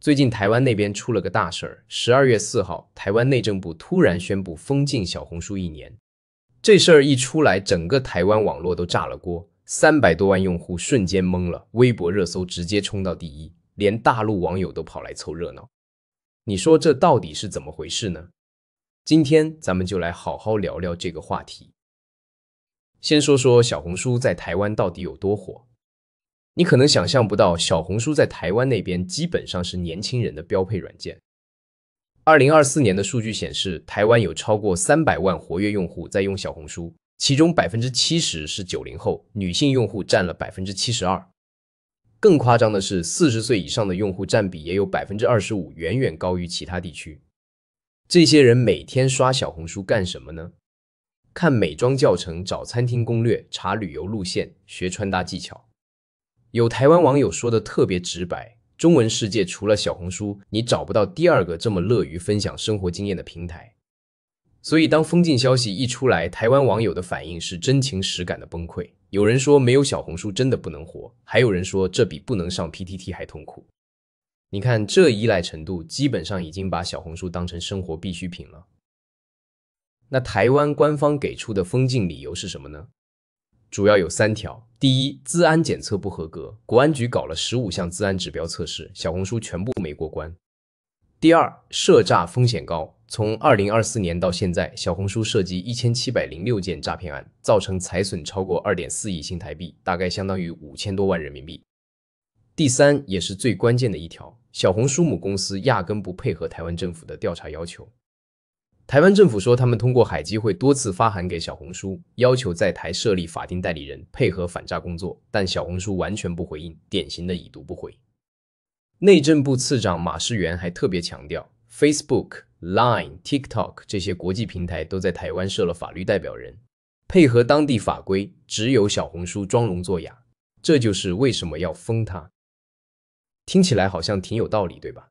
最近台灣那邊出了個大事兒，12月4號，台灣內政部突然宣布封禁小紅書1年。這事兒一出來，整個台灣網絡都炸了鍋，300多萬用戶瞬間懵了，微博熱搜直接衝到第1，連大陸網友都跑來湊熱鬧。你說這到底是怎麼回事呢？今天咱們就來好好聊聊這個話題。先說說小紅書在台灣到底有多火。你可能想象不到，小紅書在台灣那邊基本上是年輕人的標配軟件。2024年的數據顯示，台灣有超過300萬活躍用戶在用小紅書，其中70%是90後，女性用戶佔了72%。更誇張的是，40歲以上的用戶佔比也有25%，遠遠高於其他地區。這些人每天刷小紅書幹什麼呢？看美妝教程、找餐廳攻略、查旅遊路線、學穿搭技巧。有台灣網友說的特別直白，中文世界除了小紅書，你找不到第二個這麼樂於分享生活經驗的平台。所以當封禁消息一出來，台灣網友的反應是真情實感的崩潰。有人說沒有小紅書真的不能活，還有人說這比不能上 PTT 還痛苦。你看這依賴程度，基本上已經把小紅書當成生活必需品了。那台灣官方給出的封禁理由是什麼呢？主要有3條。第一，資安檢測不合格，國安局搞了15項資安指標測試，小紅書全部沒過關。第二，涉詐風險高，從2024年到現在，小紅書涉及1706件詐騙案，造成財損超過2.4億新台幣，大概相當於5000多萬人民幣。第三，也是最關鍵的一條，小紅書母公司壓根不配合台灣政府的調查要求。台灣政府說，他們通過海基會多次發函給小紅書，要求在台設立法定代理人，配合反詐工作，但小紅書完全不回應，典型的已讀不回。內政部次長馬世元還特別強調 ，Facebook、Line、TikTok 這些國際平台都在台灣設了法律代表人，配合當地法規，只有小紅書裝聾作啞，這就是為什麼要封它。聽起來好像挺有道理，對吧？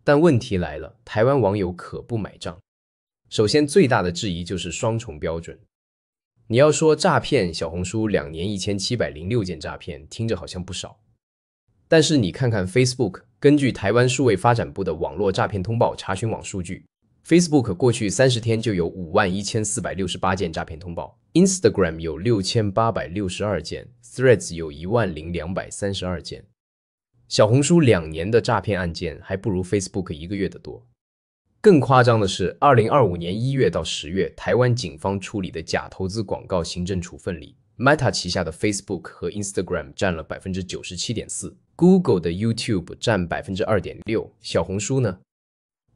但問題來了，台灣網友可不買賬。首先，最大的質疑就是雙重標準。你要說詐騙，小紅書2年1706件詐騙，聽着好像不少。但是你看看 Facebook， 根據台灣數位發展部的網絡詐騙通報查詢網數據 ，Facebook 過去30天就有51468件詐騙通報 ，Instagram 有6862件 ，Threads 有10232件。小紅書2年的詐騙案件還不如 Facebook 1個月的多。更誇張的是，2025年1月到10月，台灣警方處理的假投資廣告行政處分裡 ，Meta 旗下的 Facebook 和 Instagram 佔了97.4%，Google 的 YouTube 佔2.6%，小紅書呢，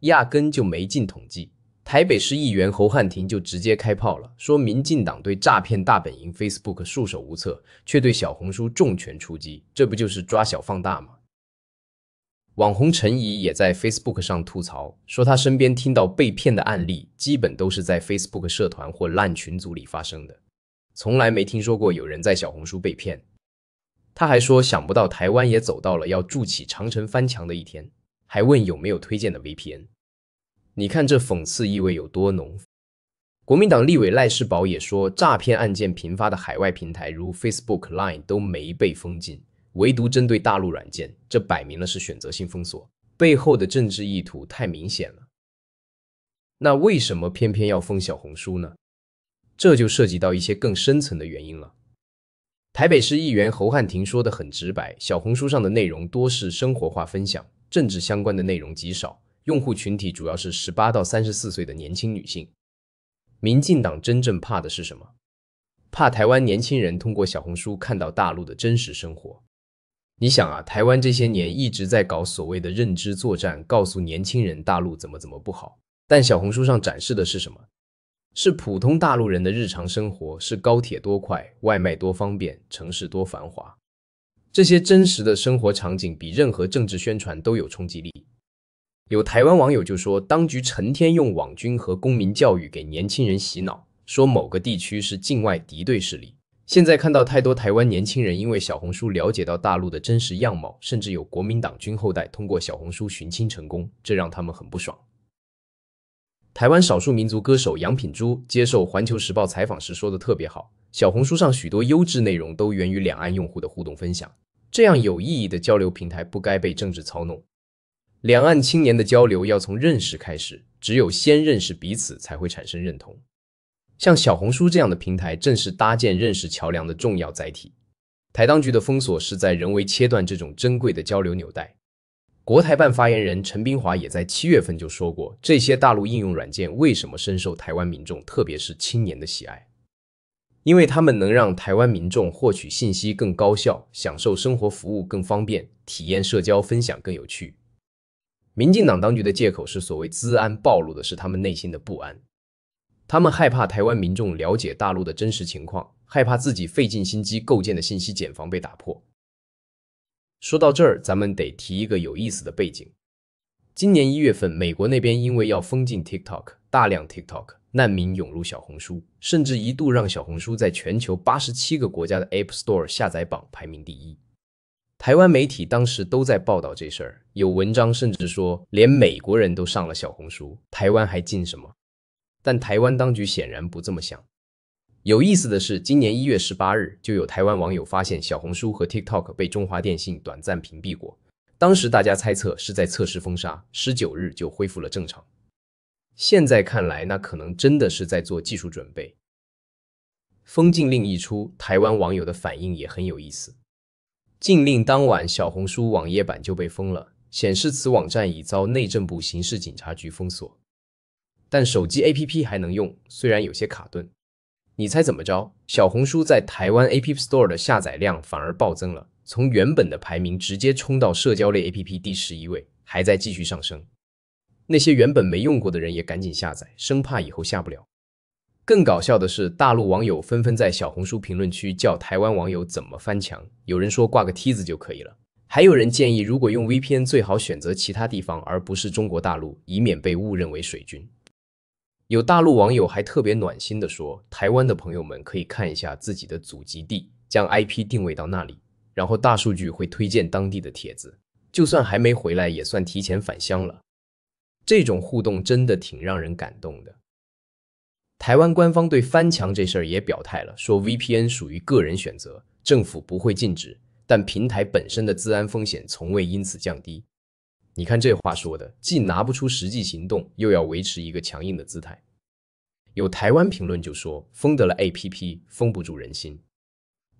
壓根就沒進統計。台北市議員侯漢廷就直接開炮了，說民進黨對詐騙大本營 Facebook 束手無策，卻對小紅書重拳出擊，這不就是抓小放大嗎？網紅陳沂也在 Facebook 上吐槽，說他身邊聽到被騙的案例，基本都是在 Facebook 社團或爛群組裡發生的，從來沒聽說過有人在小紅書被騙。他還說，想不到台灣也走到了要築起長城翻牆的一天，還問有沒有推薦的 VPN。你看這諷刺意味有多濃。國民黨立委賴士葆也說，詐騙案件頻發的海外平台如 Facebook、Line 都沒被封禁。唯獨針對大陸軟件，這擺明了是選擇性封鎖，背後的政治意圖太明顯了。那為什麼偏偏要封小紅書呢？這就涉及到一些更深層的原因了。台北市議員侯漢廷說得很直白，小紅書上的內容多是生活化分享，政治相關的內容極少，用戶群體主要是18到34歲的年輕女性。民進黨真正怕的是什麼？怕台灣年輕人通過小紅書看到大陸的真實生活。你想啊，台灣這些年一直在搞所謂的認知作戰，告訴年輕人大陸怎麼不好。但小紅書上展示的是什麼？是普通大陸人的日常生活，是高鐵多快，外賣多方便，城市多繁華。這些真實的生活場景比任何政治宣傳都有衝擊力。有台灣網友就說，當局成天用網軍和公民教育給年輕人洗腦，說某個地區是境外敵對勢力。現在看到太多台灣年輕人因為小紅書了解到大陸的真實樣貌，甚至有國民黨軍後代通過小紅書尋親成功，這讓他們很不爽。台灣少數民族歌手楊品珠接受《環球時報》採訪時說的特別好，小紅書上許多優質內容都源於兩岸用戶的互動分享，這樣有意義的交流平台不該被政治操弄。兩岸青年的交流要從認識開始，只有先認識彼此，才會產生認同。像小紅書這樣的平台，正是搭建認識橋梁的重要載體。台當局的封鎖是在人為切斷這種珍貴的交流紐帶。國台辦發言人陳斌華也在7月份就說過，這些大陸應用軟件為什麼深受台灣民眾，特別是青年的喜愛？因為他們能讓台灣民眾獲取信息更高效，享受生活服務更方便，體驗社交分享更有趣。民進黨當局的借口是所謂資安，暴露的是他們內心的不安。他們害怕台灣民眾了解大陸的真實情況，害怕自己費盡心機構建的信息繭房被打破。說到這兒，咱們得提一個有意思的背景。今年1月份，美國那邊因為要封禁 TikTok， 大量 TikTok 難民湧入小紅書，甚至一度讓小紅書在全球87個國家的 App Store 下載榜排名第1。台灣媒體當時都在報道這事兒，有文章甚至說連美國人都上了小紅書，台灣還禁什麼？但台灣當局顯然不這麼想。有意思的是，今年1月18日，就有台灣網友發現小紅書和 TikTok 被中華電信短暫屏蔽過。當時大家猜測是在測試封殺，19日就恢復了正常。現在看來，那可能真的是在做技術準備。封禁令一出，台灣網友的反應也很有意思。禁令當晚，小紅書網頁版就被封了，顯示此網站已遭內政部刑事警察局封鎖。但手機 APP 還能用，雖然有些卡頓。你猜怎麼着？小紅書在台灣 App Store 的下載量反而暴增了，從原本的排名直接衝到社交類 APP 第11位，還在繼續上升。那些原本沒用過的人也趕緊下載，生怕以後下不了。更搞笑的是，大陸網友紛紛在小紅書評論區教台灣網友怎麼翻牆，有人說掛個梯子就可以了，還有人建議如果用 VPN 最好選擇其他地方而不是中國大陸，以免被誤認為水軍。有大陸網友還特別暖心地說，台灣的朋友們可以看一下自己的祖籍地，將 IP 定位到那裡，然後大數據會推薦當地的帖子，就算還沒回來也算提前返鄉了。這種互動真的挺讓人感動的。台灣官方對翻牆這事兒也表態了，說 VPN 屬於個人選擇，政府不會禁止，但平台本身的資安風險從未因此降低。你看這話說的，既拿不出實際行動，又要維持一個強硬的姿態。有台灣評論就說，封得了 APP， 封不住人心。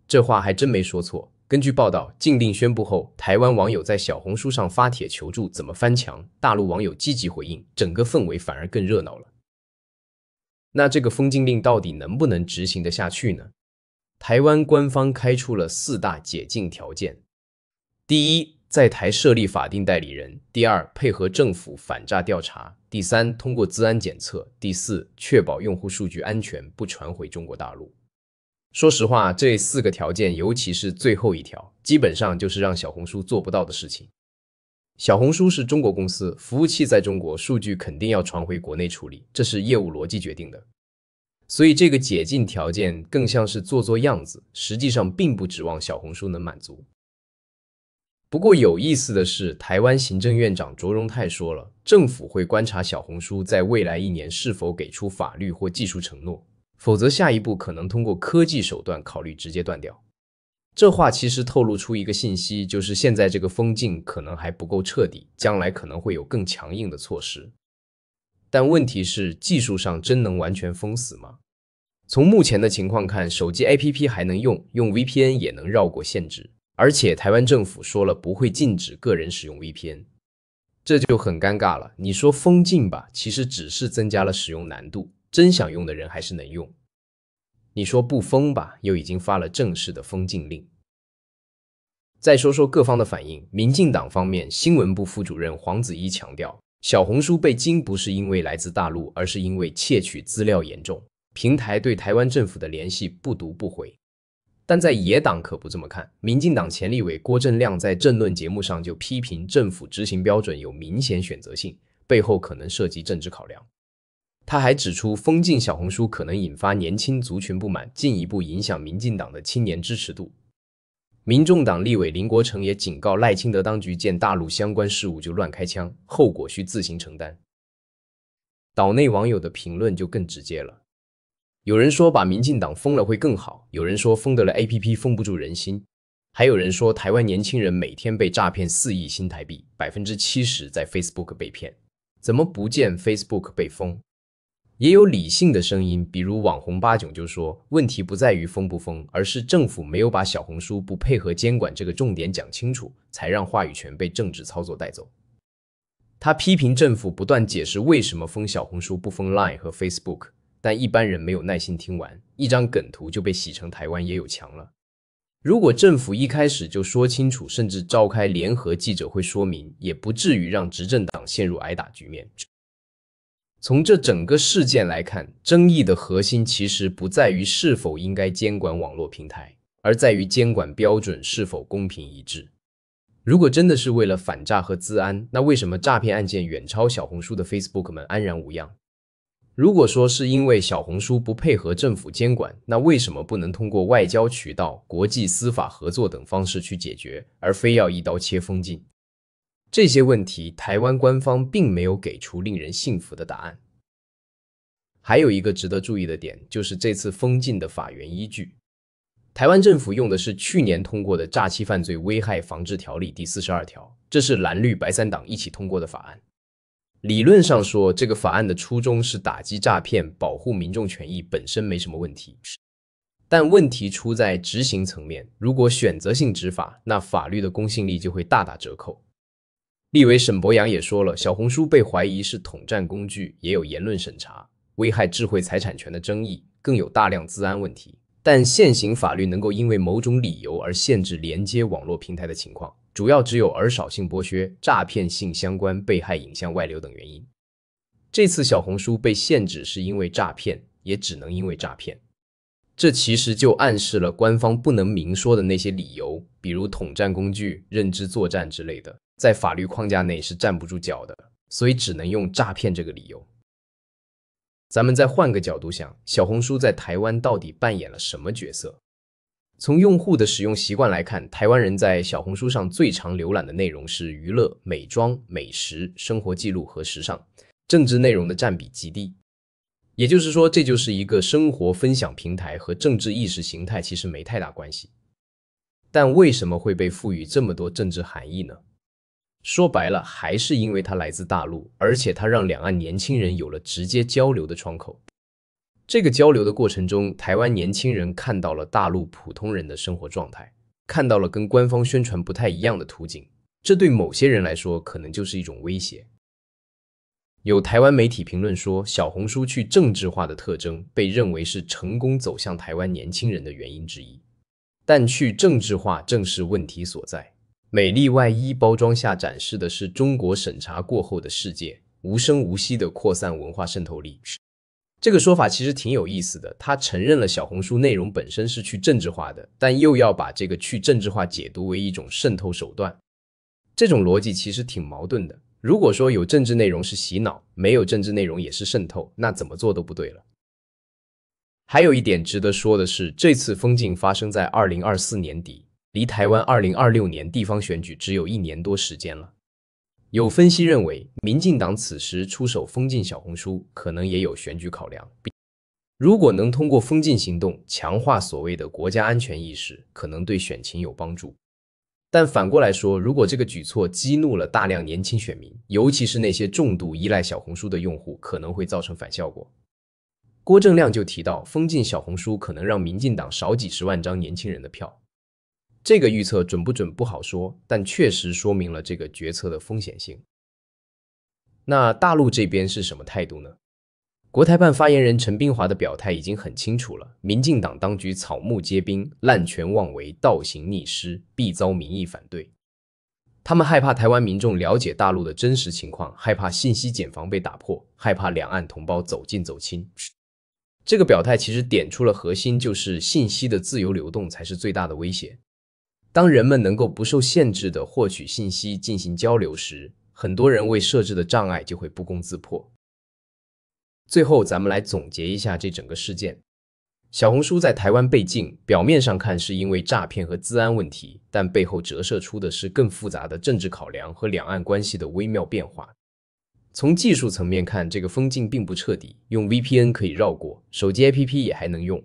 這話還真沒說錯。根據報道，禁令宣布後，台灣網友在小紅書上發帖求助怎麼翻牆，大陸網友積極回應，整個氛圍反而更熱鬧了。那這個封禁令到底能不能執行得下去呢？台灣官方開出了4大解禁條件：第一，在台設立法定代理人；第二，配合政府反詐調查；第三，通過資安檢測；第四，確保用戶數據安全不傳回中國大陸。說實話，這4個條件，尤其是最後一條，基本上就是讓小紅書做不到的事情。小紅書是中國公司，服務器在中國，數據肯定要傳回國內處理，這是業務邏輯決定的。所以這個解禁條件更像是做做樣子，實際上並不指望小紅書能滿足。不過有意思的是，台灣行政院長卓榮泰說了，政府會觀察小紅書在未來1年是否給出法律或技術承諾，否則下一步可能通過科技手段考慮直接斷掉。這話其實透露出一個信息，就是現在這個封禁可能還不夠徹底，將來可能會有更強硬的措施。但問題是，技術上真能完全封死嗎？從目前的情況看，手機 APP 還能用，用 VPN 也能繞過限制，而且台灣政府說了不會禁止個人使用 VPN， 這就很尷尬了。你說封禁吧，其實只是增加了使用難度，真想用的人還是能用。你說不封吧，又已經發了正式的封禁令。再說說各方的反應，民進黨方面，新聞部副主任黃子一強調，小紅書被禁不是因為來自大陸，而是因為竊取資料嚴重，平台對台灣政府的聯繫不讀不回。但在野黨可不這麼看，民進黨前立委郭正亮在政論節目上就批評政府執行標準有明顯選擇性，背後可能涉及政治考量。他還指出，封禁小紅書可能引發年輕族群不滿，進一步影響民進黨的青年支持度。民眾黨立委林國成也警告賴清德當局見大陸相關事務就亂開槍，後果需自行承擔。島內網友的評論就更直接了，有人說把民進黨封了會更好，有人說封得了 APP 封不住人心。還有人說，台灣年輕人每天被詐騙4億新台幣，70%在 Facebook 被騙，怎麼不見 Facebook 被封？也有理性的聲音，比如網紅八囧就說，問題不在於封不封，而是政府沒有把小紅書不配合監管這個重點講清楚，才讓話語權被政治操作帶走。他批評政府不斷解釋為什麼封小紅書不封 Line 和 Facebook， 但一般人沒有耐心聽完，一張梗圖就被洗成台灣也有牆了。如果政府一開始就說清楚，甚至召開聯合記者會說明，也不至於讓執政黨陷入挨打局面。從這整個事件來看，爭議的核心其實不在於是否應該監管網絡平台，而在於監管標準是否公平一致。如果真的是為了反詐和資安，那為什麼詐騙案件遠超小紅書的 Facebook 們安然無恙？如果說是因為小紅書不配合政府監管，那為什麼不能通過外交渠道、國際司法合作等方式去解決，而非要一刀切封禁？這些問題，台灣官方並沒有給出令人信服的答案。還有一個值得注意的點，就是這次封禁的法源依據。台灣政府用的是去年通過的《詐欺犯罪危害防治條例》第42條，這是藍綠白三黨一起通過的法案。理論上說，這個法案的初衷是打擊詐騙、保護民眾權益，本身沒什麼問題。但問題出在執行層面，如果選擇性執法，那法律的公信力就會大打折扣。立委沈伯洋也說了，小紅書被懷疑是統戰工具，也有言論審查、危害智慧財產權的爭議，更有大量資安問題。但現行法律能夠因為某種理由而限制連接網絡平台的情況，主要只有兒少性剝削、詐騙性相關被害影像外流等原因。這次小紅書被限制是因為詐騙，也只能因為詐騙。這其實就暗示了官方不能明說的那些理由，比如統戰工具、認知作戰之類的，在法律框架內是站不住腳的，所以只能用詐騙這個理由。咱們再換個角度想，小紅書在台灣到底扮演了什麼角色？從用戶的使用習慣來看，台灣人在小紅書上最常瀏覽的內容是娛樂、美妝、美食、生活記錄和時尚，政治內容的佔比極低。也就是說，這就是一個生活分享平台，和政治意識形態其實沒太大關係。但為什麼會被賦予這麼多政治含義呢？說白了，還是因為它來自大陸，而且它讓兩岸年輕人有了直接交流的窗口。這個交流的過程中，台灣年輕人看到了大陸普通人的生活狀態，看到了跟官方宣傳不太一樣的圖景，這對某些人來說可能就是一種威脅。有台灣媒體評論說，小紅書去政治化的特徵被認為是成功走向台灣年輕人的原因之一，但去政治化正是問題所在。美麗外衣包裝下展示的是中國審查過後的世界，無聲無息地擴散文化滲透力。這個說法其實挺有意思的，他承認了小紅書內容本身是去政治化的，但又要把這個去政治化解讀為一種滲透手段。這種邏輯其實挺矛盾的。如果說有政治內容是洗腦，沒有政治內容也是滲透，那怎麼做都不對了。還有一點值得說的是，這次封禁發生在2024年底。離台灣2026年地方選舉只有1年多時間了。有分析認為，民進黨此時出手封禁小紅書，可能也有選舉考量。如果能通過封禁行動強化所謂的國家安全意識，可能對選情有幫助。但反過來說，如果這個舉措激怒了大量年輕選民，尤其是那些重度依賴小紅書的用戶，可能會造成反效果。郭正亮就提到，封禁小紅書可能讓民進黨少幾十萬張年輕人的票。這個預測準不準不好說，但確實說明了這個決策的風險性。那大陸這邊是什麼態度呢？國台辦發言人陳冰華的表態已經很清楚了，民進黨當局草木皆兵、濫權妄為、倒行逆施，必遭民意反對。他們害怕台灣民眾了解大陸的真實情況，害怕信息繭房被打破，害怕兩岸同胞走近走親。這個表態其實點出了核心，就是信息的自由流動才是最大的威脅。當人們能夠不受限制地獲取信息進行交流時，很多人為設置的障礙就會不攻自破。最後，咱們來總結一下這整個事件。小紅書在台灣被禁，表面上看是因為詐騙和資安問題，但背後折射出的是更複雜的政治考量和兩岸關係的微妙變化。從技術層面看，這個封禁並不徹底，用 VPN 可以繞過，手機 APP 也還能用。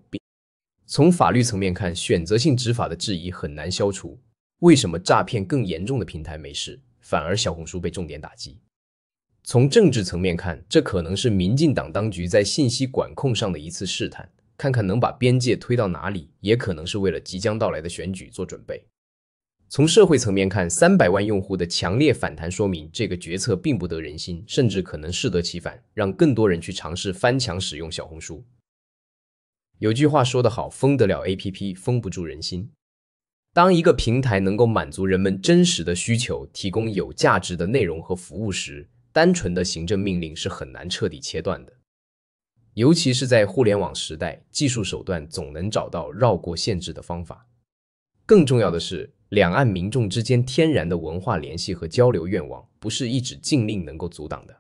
從法律層面看，選擇性執法的質疑很難消除。為什麼詐騙更嚴重的平台沒事，反而小紅書被重點打擊？從政治層面看，這可能是民進黨當局在信息管控上的一次試探，看看能把邊界推到哪裡，也可能是為了即將到來的選舉做準備。從社會層面看，300萬用戶的強烈反彈說明這個決策並不得人心，甚至可能適得其反，讓更多人去嘗試翻牆使用小紅書。有句話說得好，封得了 APP， 封不住人心。當一個平台能夠滿足人們真實的需求，提供有價值的內容和服務時，單純的行政命令是很難徹底切斷的。尤其是在互聯網時代，技術手段總能找到繞過限制的方法。更重要的是，兩岸民众之間天然的文化聯繫和交流願望，不是一紙禁令能夠阻擋的。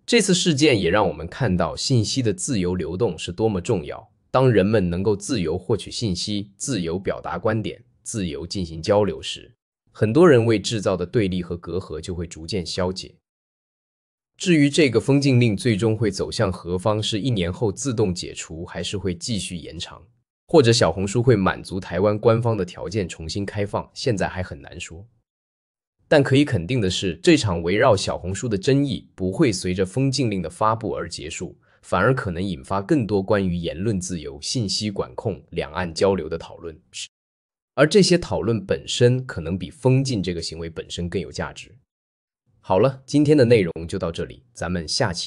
這次事件也讓我們看到信息的自由流動是多麼重要。當人們能夠自由獲取信息、自由表達觀點、自由進行交流時，很多人为制造的對立和隔閡就會逐漸消解。至於這個封禁令最終會走向何方，是1年後自動解除，還是會繼續延長，或者小紅書會滿足台灣官方的條件重新開放，現在還很難說。但可以肯定的是，這場圍繞小紅書的爭議不會隨着封禁令的發布而結束，反而可能引發更多關於言論自由、信息管控、兩岸交流的討論。而這些討論本身可能比封禁這個行為本身更有價值。好了，今天的內容就到這裡，咱們下期